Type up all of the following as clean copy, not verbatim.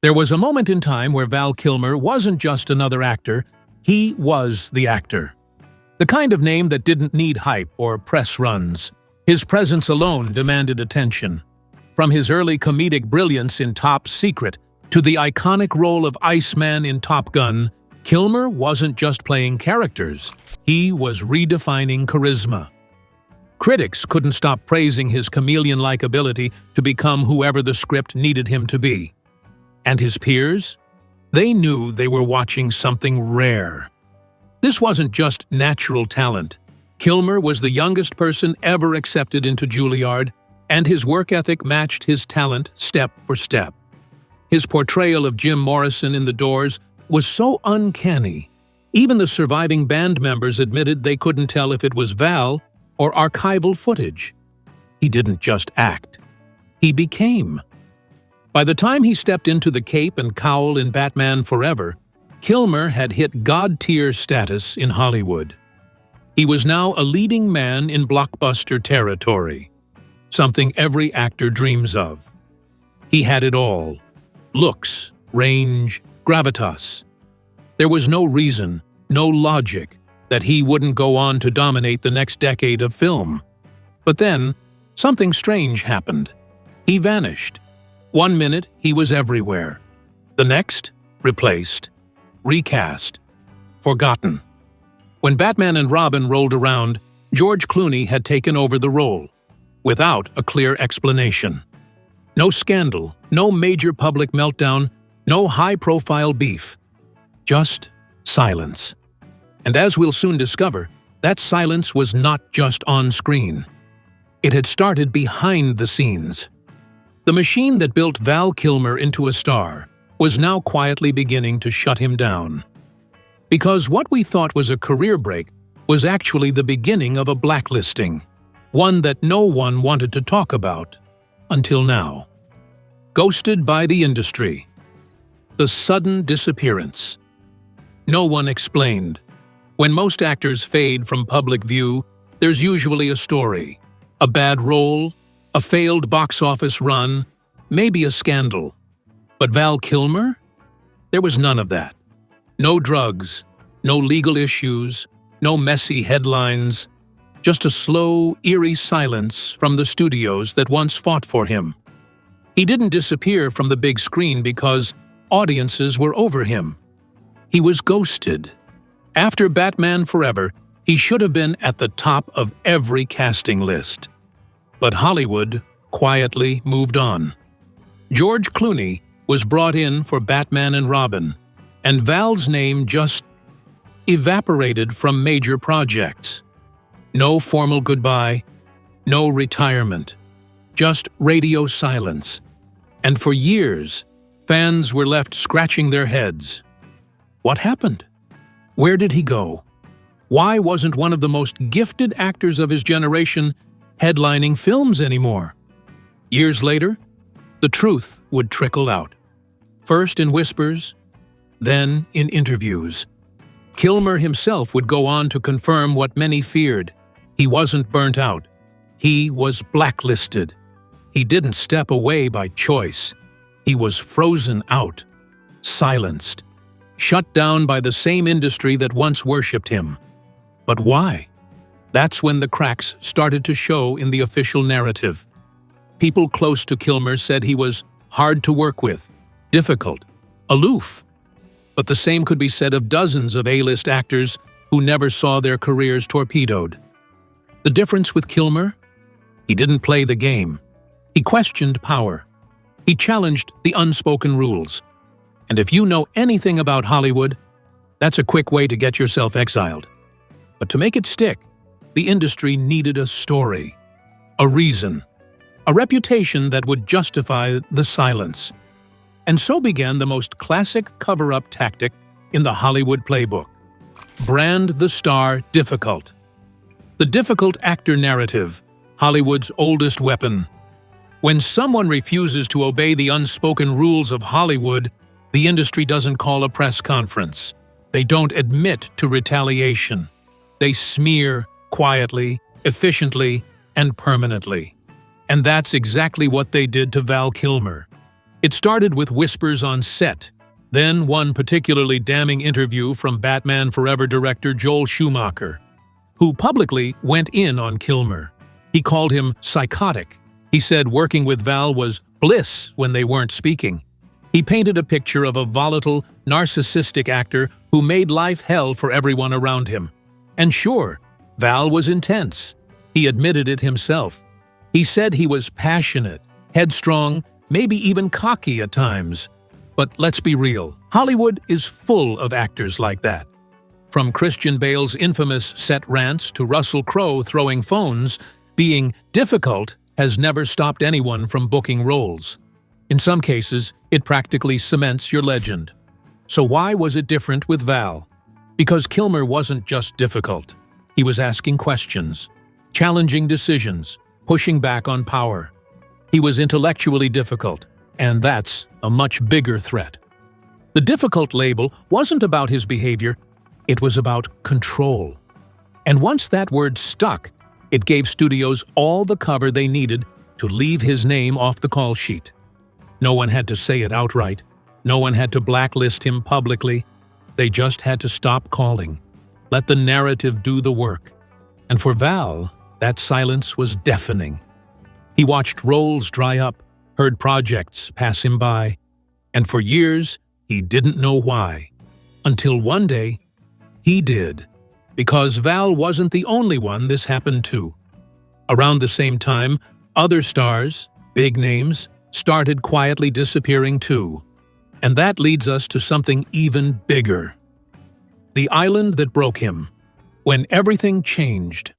There was a moment in time where Val Kilmer wasn't just another actor, he was the actor. The kind of name that didn't need hype or press runs. His presence alone demanded attention. From his early comedic brilliance in Top Secret to the iconic role of Iceman in Top Gun, Kilmer wasn't just playing characters, he was redefining charisma. Critics couldn't stop praising his chameleon-like ability to become whoever the script needed him to be. And his peers? They knew they were watching something rare. This wasn't just natural talent. Kilmer was the youngest person ever accepted into Juilliard, and his work ethic matched his talent step for step. His portrayal of Jim Morrison in The Doors was so uncanny. Even the surviving band members admitted they couldn't tell if it was Val or archival footage. He didn't just act. He became. By the time he stepped into the cape and cowl in Batman Forever, Kilmer had hit god-tier status in Hollywood. He was now a leading man in blockbuster territory, something every actor dreams of. He had it all: looks, range, gravitas. There was no reason, no logic, that he wouldn't go on to dominate the next decade of film. But then, something strange happened. He vanished. One minute, he was everywhere. The next, replaced, recast, forgotten. When Batman and Robin rolled around, George Clooney had taken over the role, without a clear explanation. No scandal, no major public meltdown, no high-profile beef. Just silence. And as we'll soon discover, that silence was not just on screen. It had started behind the scenes. The machine that built Val Kilmer into a star was now quietly beginning to shut him down. Because what we thought was a career break was actually the beginning of a blacklisting, one that no one wanted to talk about until now. Ghosted by the industry. The sudden disappearance. No one explained. When most actors fade from public view, there's usually a story. A bad role, a failed box office run, maybe a scandal. But Val Kilmer? There was none of that. No drugs, no legal issues, no messy headlines, just a slow, eerie silence from the studios that once fought for him. He didn't disappear from the big screen because audiences were over him. He was ghosted. After Batman Forever, he should have been at the top of every casting list. But Hollywood quietly moved on. George Clooney was brought in for Batman and Robin, and Val's name just evaporated from major projects. No formal goodbye, no retirement, just radio silence. And for years, fans were left scratching their heads. What happened? Where did he go? Why wasn't one of the most gifted actors of his generation headlining films anymore? Years later, the truth would trickle out. First in whispers, then in interviews. Kilmer himself would go on to confirm what many feared. He wasn't burnt out. He was blacklisted. He didn't step away by choice. He was frozen out, silenced, shut down by the same industry that once worshipped him. But why? That's when the cracks started to show in the official narrative. People close to Kilmer said he was hard to work with, difficult, aloof. But the same could be said of dozens of A-list actors who never saw their careers torpedoed. The difference with Kilmer? He didn't play the game. He questioned power. He challenged the unspoken rules. And if you know anything about Hollywood, that's a quick way to get yourself exiled. But to make it stick, the industry needed a story, a reason, a reputation that would justify the silence. And so began the most classic cover-up tactic in the Hollywood playbook. Brand the star difficult. The difficult actor narrative, Hollywood's oldest weapon. When someone refuses to obey the unspoken rules of Hollywood, the industry doesn't call a press conference. They don't admit to retaliation. They smear quietly, efficiently, and permanently. And that's exactly what they did to Val Kilmer. It started with whispers on set, then one particularly damning interview from Batman Forever director Joel Schumacher, who publicly went in on Kilmer. He called him psychotic. He said working with Val was bliss when they weren't speaking. He painted a picture of a volatile, narcissistic actor who made life hell for everyone around him. And sure, Val was intense. He admitted it himself. He said he was passionate, headstrong, maybe even cocky at times. But let's be real, Hollywood is full of actors like that. From Christian Bale's infamous set rants to Russell Crowe throwing phones, being difficult has never stopped anyone from booking roles. In some cases, it practically cements your legend. So why was it different with Val? Because Kilmer wasn't just difficult. He was asking questions, challenging decisions, pushing back on power. He was intellectually difficult, and that's a much bigger threat. The difficult label wasn't about his behavior, it was about control. And once that word stuck, it gave studios all the cover they needed to leave his name off the call sheet. No one had to say it outright. No one had to blacklist him publicly. They just had to stop calling. Let the narrative do the work. And for Val, that silence was deafening. He watched roles dry up, heard projects pass him by, and for years, he didn't know why. Until one day, he did. Because Val wasn't the only one this happened to. Around the same time, other stars, big names, started quietly disappearing too. And that leads us to something even bigger. The island that broke him, when everything changed.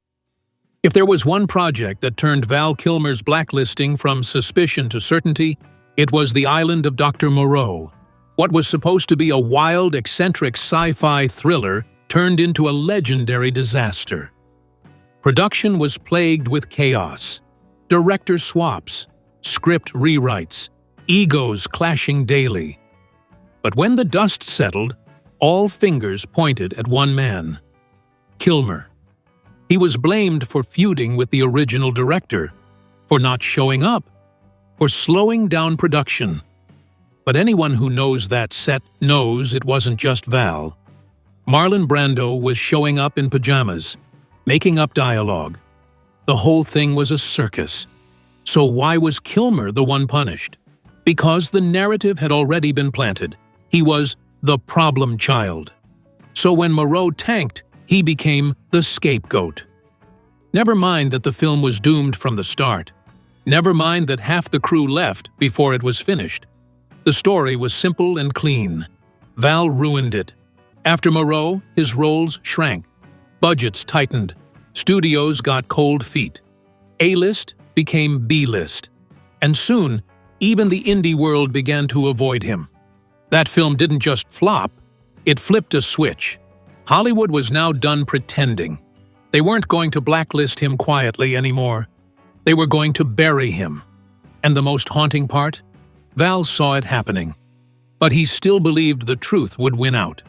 If there was one project that turned Val Kilmer's blacklisting from suspicion to certainty, it was The Island of Dr. Moreau. What was supposed to be a wild, eccentric sci-fi thriller turned into a legendary disaster. Production was plagued with chaos, director swaps, script rewrites, egos clashing daily. But when the dust settled, all fingers pointed at one man, Kilmer. He was blamed for feuding with the original director, for not showing up, for slowing down production. But anyone who knows that set knows it wasn't just Val. Marlon Brando was showing up in pajamas, making up dialogue. The whole thing was a circus. So why was Kilmer the one punished? Because the narrative had already been planted. He was the problem child. So when Moreau tanked, he became the scapegoat. Never mind that the film was doomed from the start. Never mind that half the crew left before it was finished. The story was simple and clean. Val ruined it. After Moreau, his roles shrank. Budgets tightened. Studios got cold feet. A-list became B-list. And soon, even the indie world began to avoid him. That film didn't just flop, it flipped a switch. Hollywood was now done pretending. They weren't going to blacklist him quietly anymore. They were going to bury him. And the most haunting part? Val saw it happening. But he still believed the truth would win out.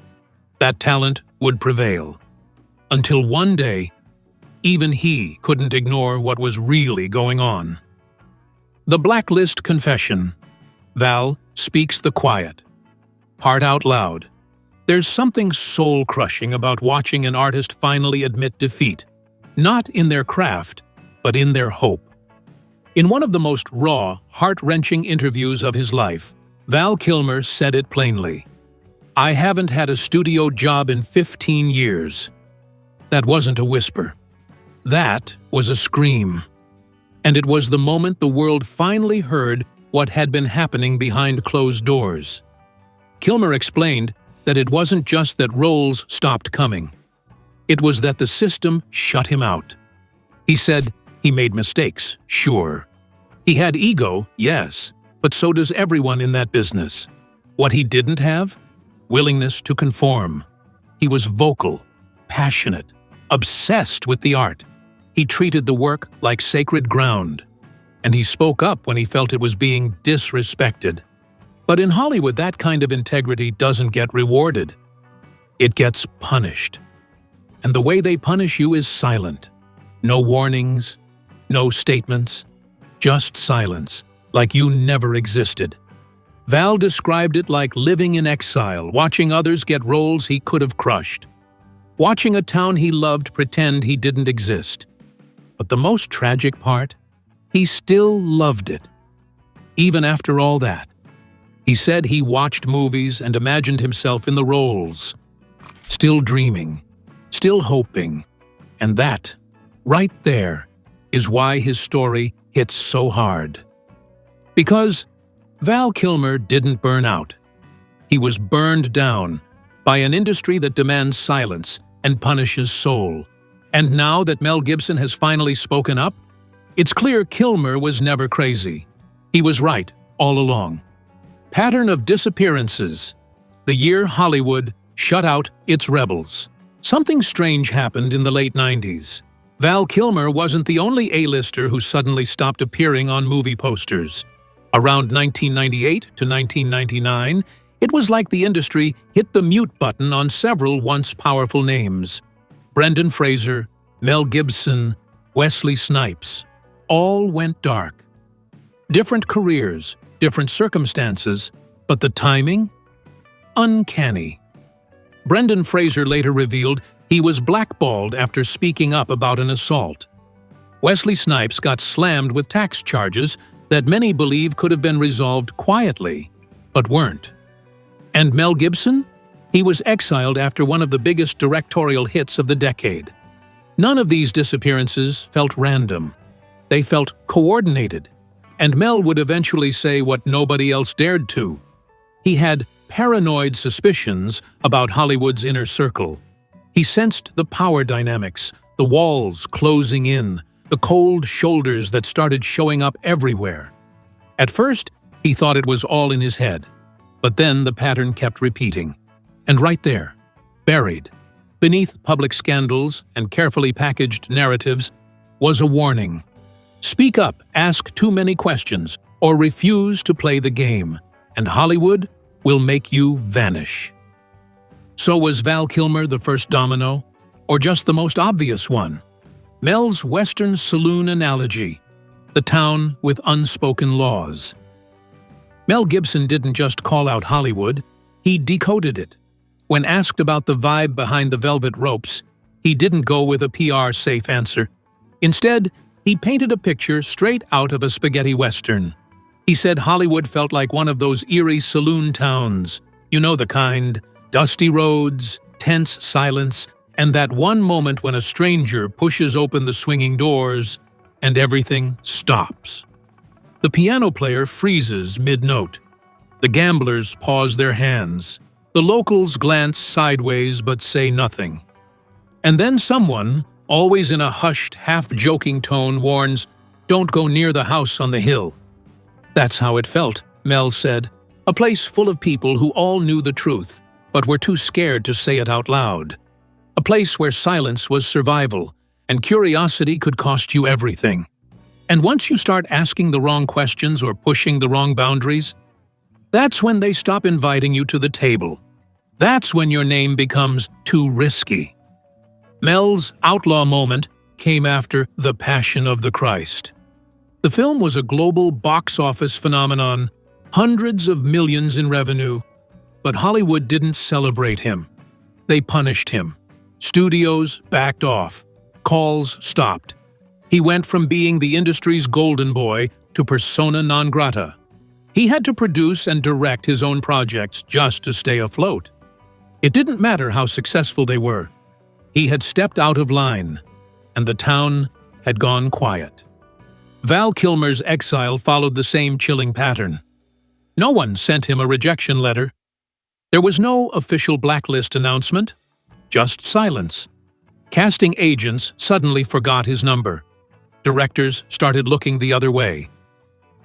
That talent would prevail. Until one day, even he couldn't ignore what was really going on. The Blacklist Confession. Val speaks the quiet. Heart out loud. There's something soul-crushing about watching an artist finally admit defeat. Not in their craft, but in their hope. In one of the most raw, heart-wrenching interviews of his life, Val Kilmer said it plainly. "I haven't had a studio job in 15 years." That wasn't a whisper. That was a scream. And it was the moment the world finally heard what had been happening behind closed doors. Kilmer explained that it wasn't just that roles stopped coming. It was that the system shut him out. He said he made mistakes, sure. He had ego, yes, but so does everyone in that business. What he didn't have? Willingness to conform. He was vocal, passionate, obsessed with the art. He treated the work like sacred ground. And he spoke up when he felt it was being disrespected. But in Hollywood, that kind of integrity doesn't get rewarded. It gets punished. And the way they punish you is silent. No warnings, no statements, just silence, like you never existed. Val described it like living in exile, watching others get roles he could have crushed. Watching a town he loved pretend he didn't exist. But the most tragic part? He still loved it. Even after all that. He said he watched movies and imagined himself in the roles. Still dreaming. Still hoping. And that, right there, is why his story hits so hard. Because Val Kilmer didn't burn out. He was burned down by an industry that demands silence and punishes soul. And now that Mel Gibson has finally spoken up, it's clear Kilmer was never crazy. He was right all along. Pattern of disappearances. The year Hollywood shut out its rebels. Something strange happened in the late 90s. Val Kilmer wasn't the only A-lister who suddenly stopped appearing on movie posters. Around 1998 to 1999, it was like the industry hit the mute button on several once powerful names. Brendan Fraser, Mel Gibson, Wesley Snipes. All went dark. Different careers, different circumstances, but the timing? Uncanny. Brendan Fraser later revealed he was blackballed after speaking up about an assault. Wesley Snipes got slammed with tax charges that many believe could have been resolved quietly, but weren't. And Mel Gibson? He was exiled after one of the biggest directorial hits of the decade. None of these disappearances felt random. They felt coordinated. And Mel would eventually say what nobody else dared to. He had paranoid suspicions about Hollywood's inner circle. He sensed the power dynamics, the walls closing in, the cold shoulders that started showing up everywhere. At first, he thought it was all in his head. But then the pattern kept repeating. And right there, buried, beneath public scandals and carefully packaged narratives, was a warning. Speak up, ask too many questions, or refuse to play the game, and Hollywood will make you vanish. So was Val Kilmer the first domino, or just the most obvious one? Mel's Western saloon analogy, the town with unspoken laws. Mel Gibson didn't just call out Hollywood, he decoded it. When asked about the vibe behind the velvet ropes, he didn't go with a PR-safe answer. Instead, he painted a picture straight out of a spaghetti western. He said Hollywood felt like one of those eerie saloon towns. You know the kind. Dusty roads, tense silence, and that one moment when a stranger pushes open the swinging doors and everything stops. The piano player freezes mid-note. The gamblers pause their hands. The locals glance sideways but say nothing. And then someone, always in a hushed, half-joking tone, warns, "Don't go near the house on the hill." That's how it felt, Mel said. A place full of people who all knew the truth, but were too scared to say it out loud. A place where silence was survival, and curiosity could cost you everything. And once you start asking the wrong questions or pushing the wrong boundaries, that's when they stop inviting you to the table. That's when your name becomes too risky. Mel's outlaw moment came after The Passion of the Christ. The film was a global box office phenomenon, hundreds of millions in revenue, but Hollywood didn't celebrate him. They punished him. Studios backed off. Calls stopped. He went from being the industry's golden boy to persona non grata. He had to produce and direct his own projects just to stay afloat. It didn't matter how successful they were. He had stepped out of line, and the town had gone quiet. Val Kilmer's exile followed the same chilling pattern. No one sent him a rejection letter. There was no official blacklist announcement, just silence. Casting agents suddenly forgot his number. Directors started looking the other way.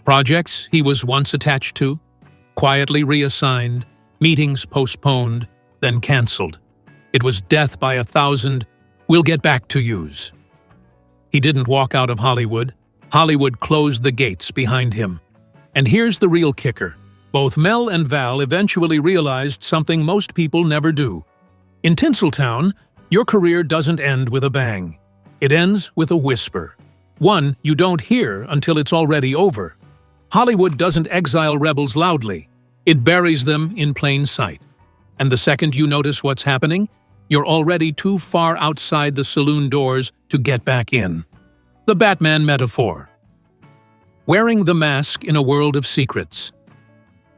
Projects he was once attached to, quietly reassigned, meetings postponed, then canceled. It was death by 1,000, "We'll get back to yous." He didn't walk out of Hollywood. Hollywood closed the gates behind him. And here's the real kicker. Both Mel and Val eventually realized something most people never do. In Tinseltown, your career doesn't end with a bang. It ends with a whisper. One you don't hear until it's already over. Hollywood doesn't exile rebels loudly. It buries them in plain sight. And the second you notice what's happening, you're already too far outside the saloon doors to get back in. The Batman metaphor. Wearing the mask in a world of secrets.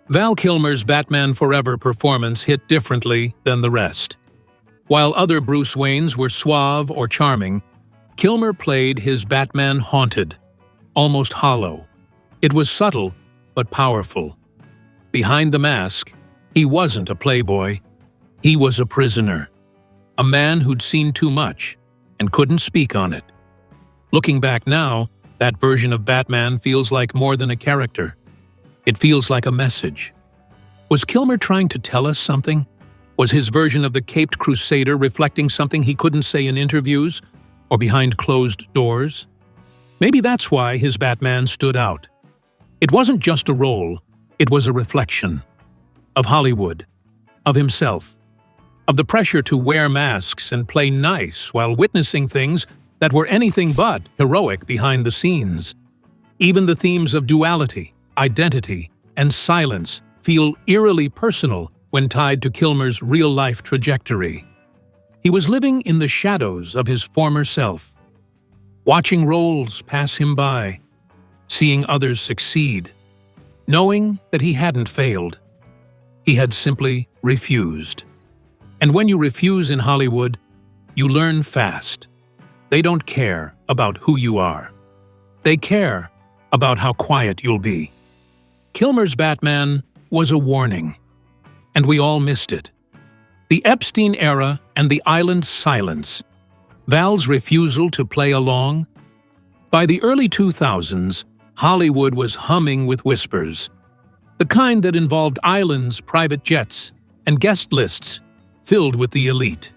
Val Kilmer's Batman Forever performance hit differently than the rest. While other Bruce Waynes were suave or charming, Kilmer played his Batman haunted, almost hollow. It was subtle, but powerful. Behind the mask, he wasn't a playboy. He was a prisoner. A man who'd seen too much and couldn't speak on it. Looking back now, that version of Batman feels like more than a character. It feels like a message. Was Kilmer trying to tell us something? Was his version of the caped crusader reflecting something he couldn't say in interviews or behind closed doors? Maybe that's why his Batman stood out. It wasn't just a role, it was a reflection. Of Hollywood, of himself, of the pressure to wear masks and play nice while witnessing things that were anything but heroic behind the scenes. Even the themes of duality, identity, and silence feel eerily personal when tied to Kilmer's real-life trajectory. He was living in the shadows of his former self, watching roles pass him by, seeing others succeed, knowing that he hadn't failed. He had simply refused. And when you refuse in Hollywood, you learn fast. They don't care about who you are. They care about how quiet you'll be. Kilmer's Batman was a warning, and we all missed it. The Epstein era and the island silence. Val's refusal to play along. By the early 2000s, Hollywood was humming with whispers. The kind that involved islands, private jets, and guest lists filled with the elite.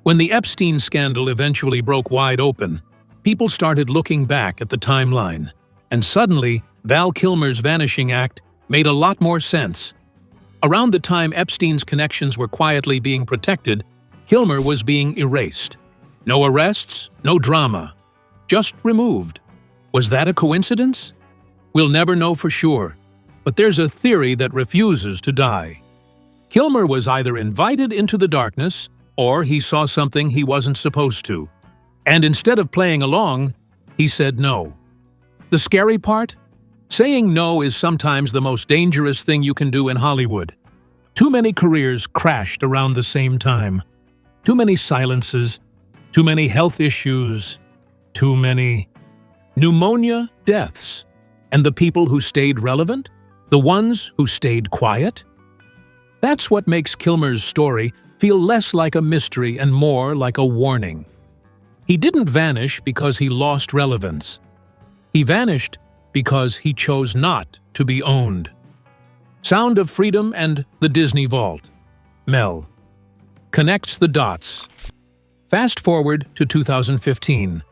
When the Epstein scandal eventually broke wide open, people started looking back at the timeline, and suddenly, Val Kilmer's vanishing act made a lot more sense. Around the time Epstein's connections were quietly being protected, Kilmer was being erased. No arrests, no drama, just removed. Was that a coincidence? We'll never know for sure, but there's a theory that refuses to die. Kilmer was either invited into the darkness, or he saw something he wasn't supposed to. And instead of playing along, he said no. The scary part? Saying no is sometimes the most dangerous thing you can do in Hollywood. Too many careers crashed around the same time. Too many silences, too many health issues, too many pneumonia deaths. And the people who stayed relevant? The ones who stayed quiet? That's what makes Kilmer's story feel less like a mystery and more like a warning. He didn't vanish because he lost relevance. He vanished because he chose not to be owned. Sound of Freedom and The Disney Vault. Mel connects the dots. Fast forward to 2015.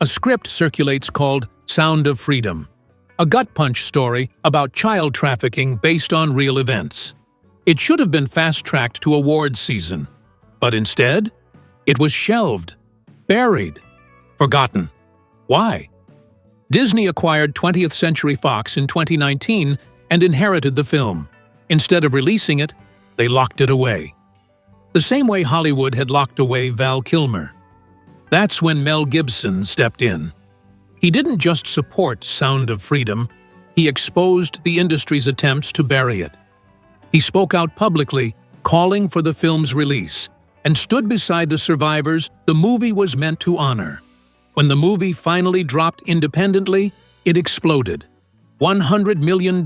A script circulates called Sound of Freedom, a gut-punch story about child trafficking based on real events. It should have been fast-tracked to awards season, but instead, it was shelved, buried, forgotten. Why? Disney acquired 20th Century Fox in 2019 and inherited the film. Instead of releasing it, they locked it away. The same way Hollywood had locked away Val Kilmer. That's when Mel Gibson stepped in. He didn't just support Sound of Freedom, he exposed the industry's attempts to bury it. He spoke out publicly, calling for the film's release, and stood beside the survivors the movie was meant to honor. When the movie finally dropped independently, it exploded. $100 million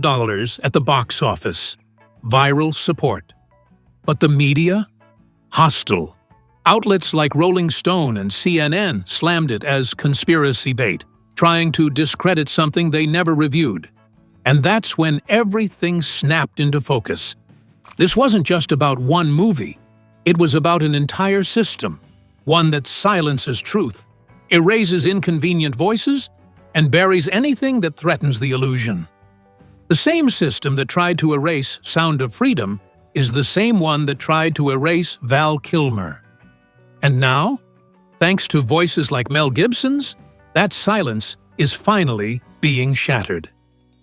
at the box office. Viral support. But the media? Hostile. Outlets like Rolling Stone and CNN slammed it as conspiracy bait, trying to discredit something they never reviewed. And that's when everything snapped into focus. This wasn't just about one movie. It was about an entire system, one that silences truth, erases inconvenient voices, and buries anything that threatens the illusion. The same system that tried to erase Sound of Freedom is the same one that tried to erase Val Kilmer. And now, thanks to voices like Mel Gibson's, that silence is finally being shattered.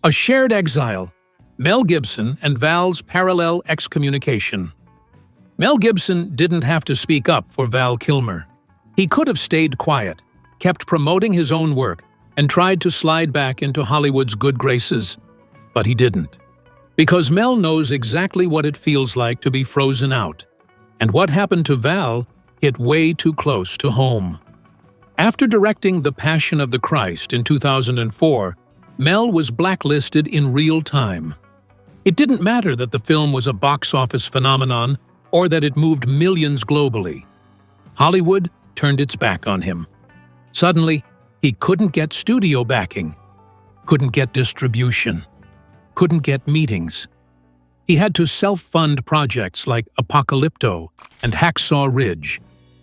A shared exile, Mel Gibson and Val's parallel excommunication. Mel Gibson didn't have to speak up for Val Kilmer. He could have stayed quiet, kept promoting his own work, and tried to slide back into Hollywood's good graces. But he didn't. Because Mel knows exactly what it feels like to be frozen out. And what happened to Val hit way too close to home. After directing The Passion of the Christ in 2004, Mel was blacklisted in real time. It didn't matter that the film was a box office phenomenon or that it moved millions globally. Hollywood turned its back on him. Suddenly, he couldn't get studio backing, couldn't get distribution, couldn't get meetings. He had to self-fund projects like Apocalypto and Hacksaw Ridge,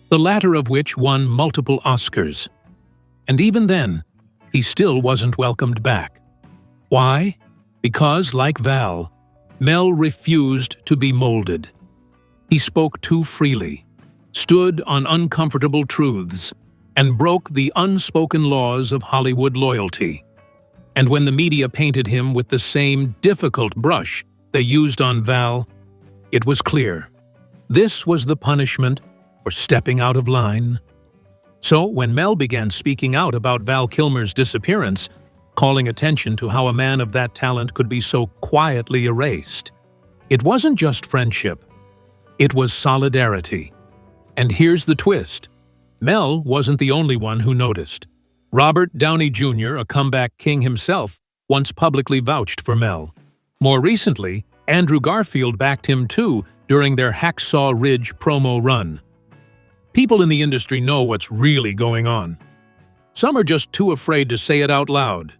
the latter of which won multiple Oscars. And even then, he still wasn't welcomed back. Why? Because, like Val, Mel refused to be molded. He spoke too freely, stood on uncomfortable truths, and broke the unspoken laws of Hollywood loyalty. And when the media painted him with the same difficult brush they used on Val, it was clear. This was the punishment for stepping out of line. So when Mel began speaking out about Val Kilmer's disappearance, calling attention to how a man of that talent could be so quietly erased, it wasn't just friendship. It was solidarity. And here's the twist. Mel wasn't the only one who noticed. Robert Downey Jr., a comeback king himself, once publicly vouched for Mel. More recently, Andrew Garfield backed him too during their Hacksaw Ridge promo run. People in the industry know what's really going on. Some are just too afraid to say it out loud.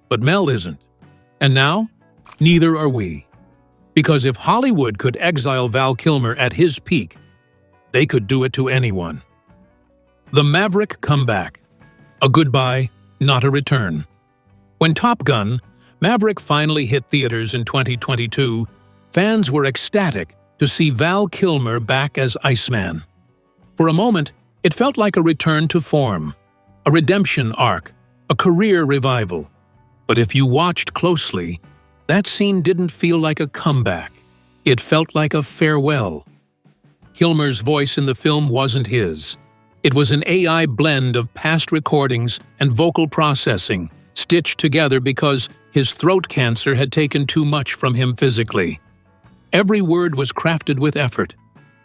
But Mel isn't. And now, neither are we. Because if Hollywood could exile Val Kilmer at his peak, they could do it to anyone. The Maverick comeback. A goodbye, not a return. When Top Gun, Maverick finally hit theaters in 2022, fans were ecstatic to see Val Kilmer back as Iceman. For a moment, it felt like a return to form, a redemption arc, a career revival. But if you watched closely, that scene didn't feel like a comeback. It felt like a farewell. Kilmer's voice in the film wasn't his. It was an AI blend of past recordings and vocal processing, stitched together because his throat cancer had taken too much from him physically. Every word was crafted with effort,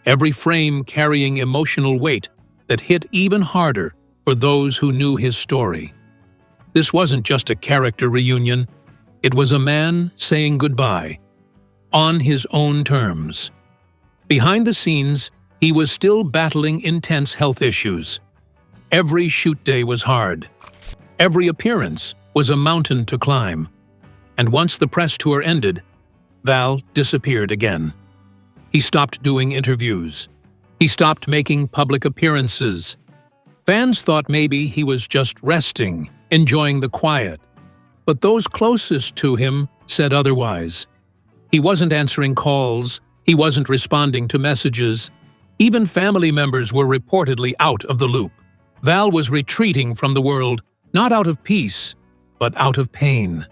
every frame carrying emotional weight that hit even harder for those who knew his story. This wasn't just a character reunion. It was a man saying goodbye, on his own terms. Behind the scenes, he was still battling intense health issues. Every shoot day was hard. Every appearance was a mountain to climb. And once the press tour ended, Val disappeared again. He stopped doing interviews. He stopped making public appearances. Fans thought maybe he was just resting, enjoying the quiet. But those closest to him said otherwise. He wasn't answering calls. He wasn't responding to messages. Even family members were reportedly out of the loop. Val was retreating from the world, not out of peace, but out of pain.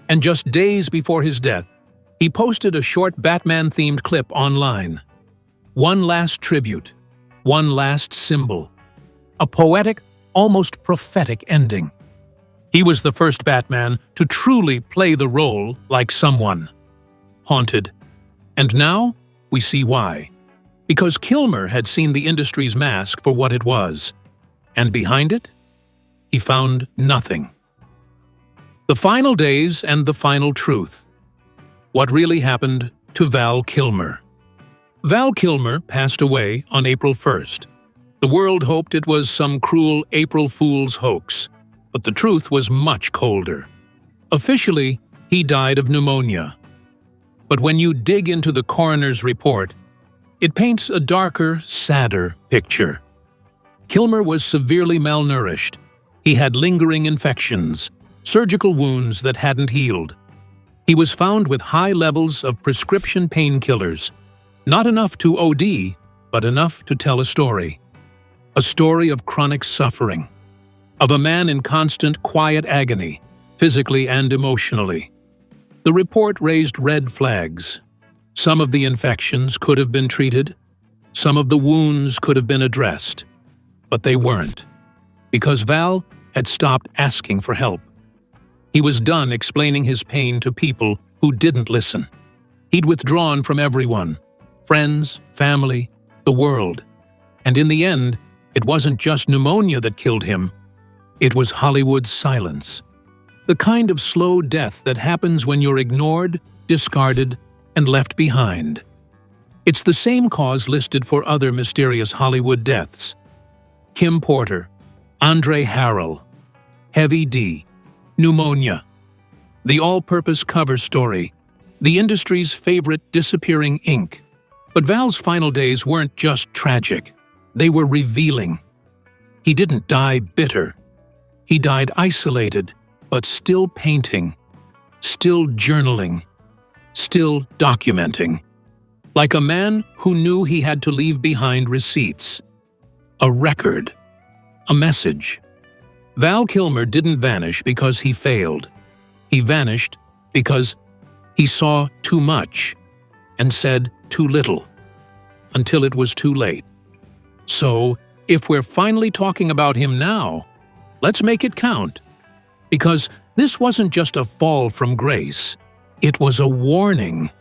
And just days before his death, he posted a short Batman-themed clip online. One last tribute, one last symbol. A poetic, almost prophetic ending. He was the first Batman to truly play the role like someone. Haunted. And now, we see why. Because Kilmer had seen the industry's mask for what it was. And behind it, he found nothing. The final days and the final truth. What really happened to Val Kilmer? Val Kilmer passed away on April 1st. The world hoped it was some cruel April Fool's hoax, but the truth was much colder. Officially, he died of pneumonia. But when you dig into the coroner's report, it paints a darker, sadder picture. Kilmer was severely malnourished. He had lingering infections, surgical wounds that hadn't healed. He was found with high levels of prescription painkillers, not enough to OD, but enough to tell a story. A story of chronic suffering, of a man in constant, quiet agony, physically and emotionally. The report raised red flags. Some of the infections could have been treated. Some of the wounds could have been addressed. But they weren't, because Val had stopped asking for help. He was done explaining his pain to people who didn't listen. He'd withdrawn from everyone, friends, family, the world. And in the end, it wasn't just pneumonia that killed him. It was Hollywood's silence. The kind of slow death that happens when you're ignored, discarded, and left behind. It's the same cause listed for other mysterious Hollywood deaths. Kim Porter, Andre Harrell, Heavy D, pneumonia. The all-purpose cover story, the industry's favorite disappearing ink. But Val's final days weren't just tragic. They were revealing. He didn't die bitter. He died isolated, but still painting, still journaling, still documenting. Like a man who knew he had to leave behind receipts. A record. A message. Val Kilmer didn't vanish because he failed. He vanished because he saw too much and said too little, until it was too late. So, if we're finally talking about him now, let's make it count. Because this wasn't just a fall from grace, it was a warning.